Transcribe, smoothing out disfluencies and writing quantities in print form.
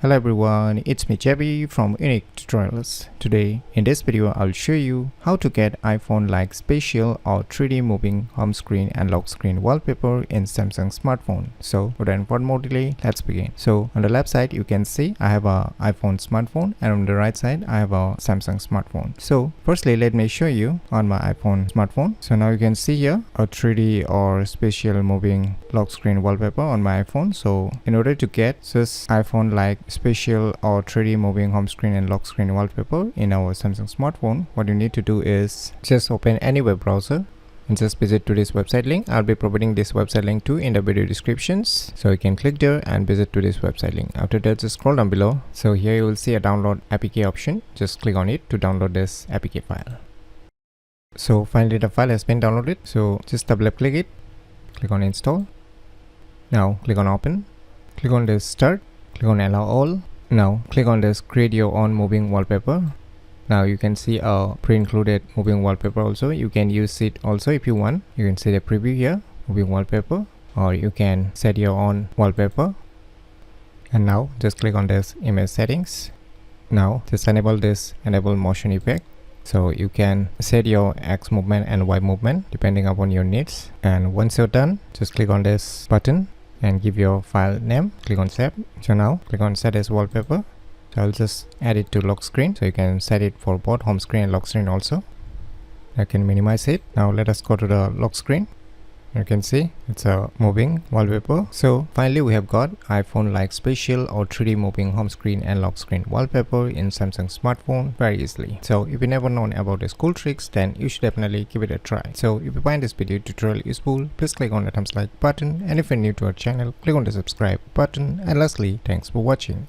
Hello everyone, it's me Jebby from UniqueTutorials. Today in this video I'll show you how to get iPhone like Spatial or 3D moving home screen and lock screen wallpaper in Samsung smartphone. So without more delay, let's begin. So on the left side you can see I have a iPhone smartphone, and on the right side I have a Samsung smartphone. So firstly let me show you on my iPhone smartphone. So now you can see here a 3D or Spatial moving lock screen wallpaper on my iPhone. So in order to get this iPhone like Spatial or 3D moving home screen and lock screen wallpaper in our Samsung smartphone, what you need to do is just open any web browser and just visit to this website link. I'll be providing this website link too in the video descriptions, so you can click there and visit to this website link. After that, just scroll down below. So here you will see a download APK option. Just click on it to download this APK file. So finally the file has been downloaded, so just double click it, click on install. Now click on open, click on this start, click on allow all. Now click on this create your own moving wallpaper. Now you can see a pre-included moving wallpaper also. You can use it also if you want. You can see the preview here, moving wallpaper, or you can set your own wallpaper. And now just click on this image settings. Now just enable motion effect. So you can set your X movement and Y movement depending upon your needs. And once you're done, just click on this button and give your file name. Click on save. So now click on set as wallpaper. So I'll just add it to lock screen, so you can set it for both home screen and lock screen also. I can minimize it. Now let us go to the lock screen. You can see it's a moving wallpaper. So finally we have got iPhone like Spatial or 3D moving home screen and lock screen wallpaper in Samsung smartphone very easily. So if you never known about these cool tricks, then you should definitely give it a try. So if you find this video tutorial useful, please click on the thumbs like button, and if you're new to our channel, click on the subscribe button, and lastly, thanks for watching.